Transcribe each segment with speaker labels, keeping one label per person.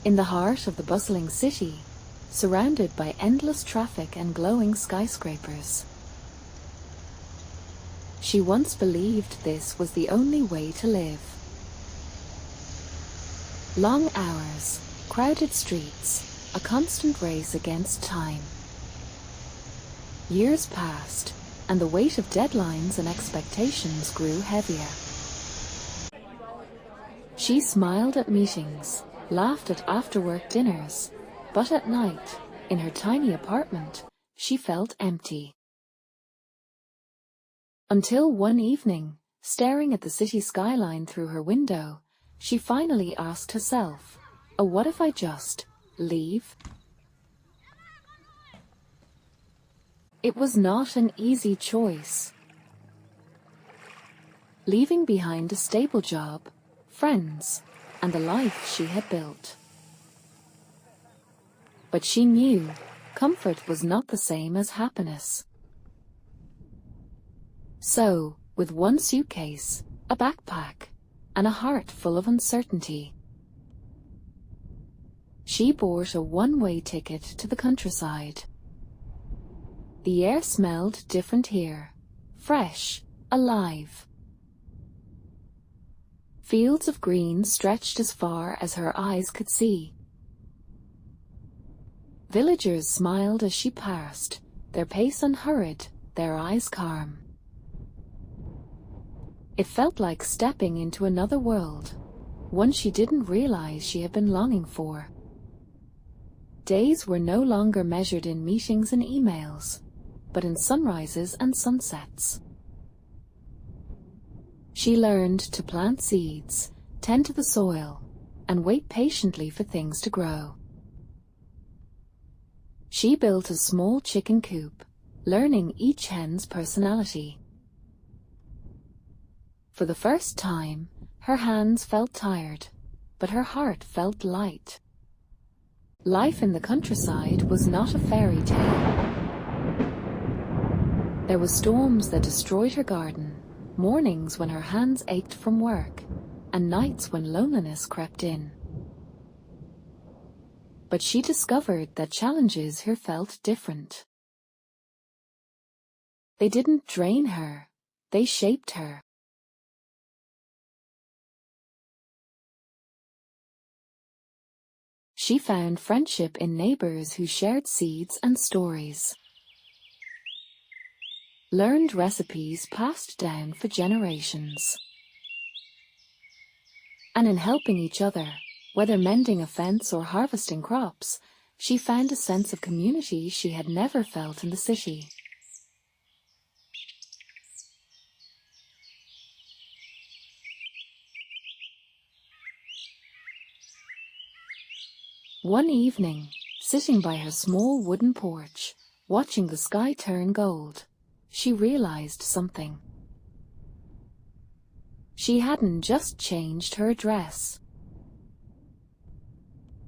Speaker 1: In the heart of the bustling city, surrounded by endless traffic and glowing skyscrapers. She once believed this was the only way to live. Long hours, crowded streets, a constant race against time. Years passed, and the weight of deadlines and expectations grew heavier. She smiled at meetings, laughed at after-work dinners, but at night, in her tiny apartment, she felt empty. Until one evening, staring at the city skyline through her window, she finally asked herself, "Oh, what if I just leave?" It was not an easy choice. Leaving behind a stable job, friends, and the life she had built. But she knew comfort was not the same as happiness. So, with one suitcase, a backpack, and a heart full of uncertainty, she bought a one-way ticket to the countryside. The air smelled different here, fresh, alive. Fields of green stretched as far as her eyes could see. Villagers smiled as she passed, their pace unhurried, their eyes calm. It felt like stepping into another world, one she didn't realize she had been longing for. Days were no longer measured in meetings and emails, but in sunrises and sunsets. She learned to plant seeds, tend to the soil, and wait patiently for things to grow. She built a small chicken coop, learning each hen's personality. For the first time, her hands felt tired, but her heart felt light. Life in the countryside was not a fairy tale. There were storms that destroyed her garden, mornings when her hands ached from work, and nights when loneliness crept in. But she discovered that challenges here felt different. They didn't drain her, they shaped her. She found friendship in neighbors who shared seeds and stories. Learned recipes passed down for generations. And in helping each other, whether mending a fence or harvesting crops, she found a sense of community she had never felt in the city. One evening, sitting by her small wooden porch, watching the sky turn gold, she realized something. She hadn't just changed her address.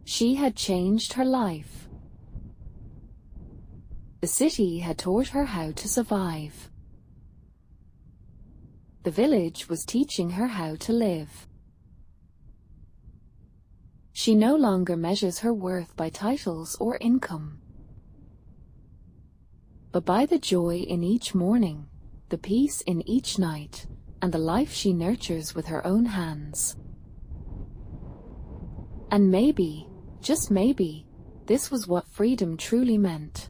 Speaker 1: She had changed her life. The city had taught her how to survive. The village was teaching her how to live. She no longer measures her worth by titles or income, but by the joy in each morning, the peace in each night, and the life she nurtures with her own hands. And maybe, just maybe, this was what freedom truly meant.